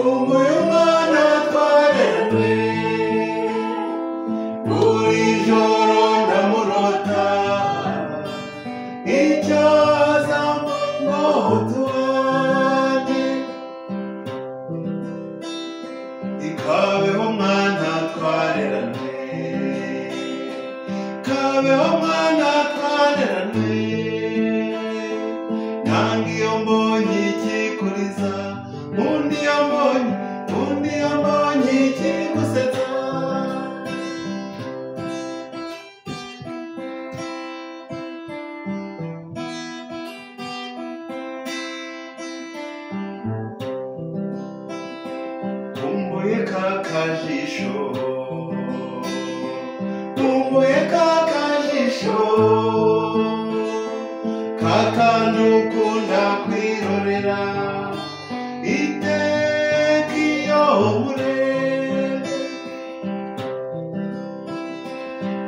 kumbuye umwana twareranywe buri joro ndamurota icyaza ngo tubane ikabeho mwana twareranywe kabeho mwana twareranywe nange iyo mbonye ikikuriza undi iyo mbonye ikigusetsa kumbuye kakajisho kakantu ukunda kwirorera iteka iyo mureba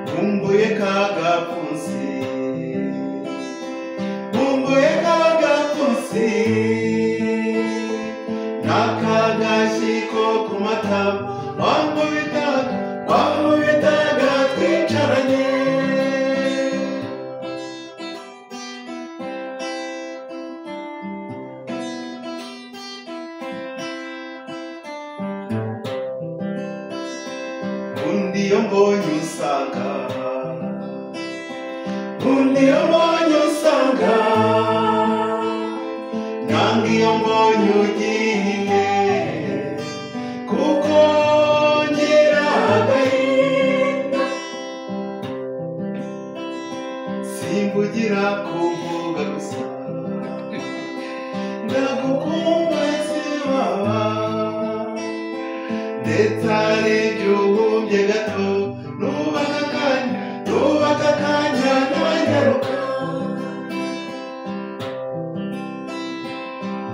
kumbuye kagapfunsi n'akagashyiko ku matama wamubitaga twicaranye undi iyo mbonye usanga nange iyo mbonye ugiye kuko ngira agahinda simbugira kuvuga gusa ndagukumbuye sibaba ndetse hari igihumbye gato nubaka akanya ntanyaruka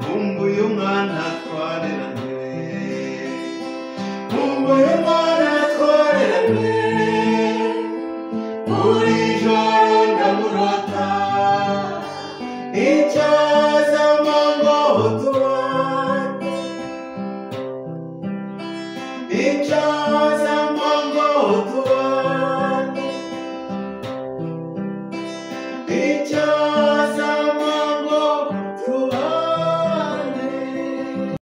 kumbuye umwana twareranywe buri joro ndamurota icyazama ngo tubane